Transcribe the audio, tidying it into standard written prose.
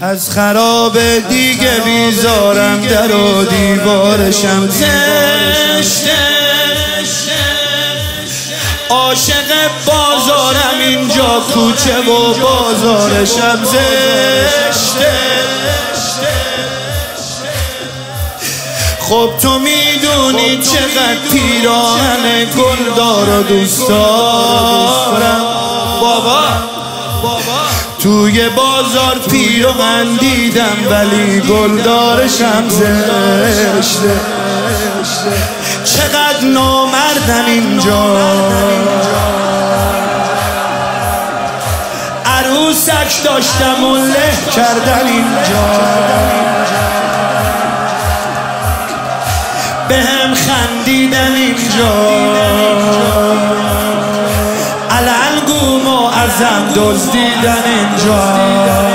از خراب دیگه بیزارم، در و دیوارشم زشته. عاشق بازارم اینجا، کوچه و بازارشم زشته. خب تو میدونی چقدر پیراهن گلدار و دوست دارم. بابا توی بازار پیراهن دیدم ولی گلدارشم زشته. چقدر نامردم اینجا، عروسک داشتم و له کردن اینجا. به هم خندیدن اینجا، علل گوم و ازم دزدیدن اینجا.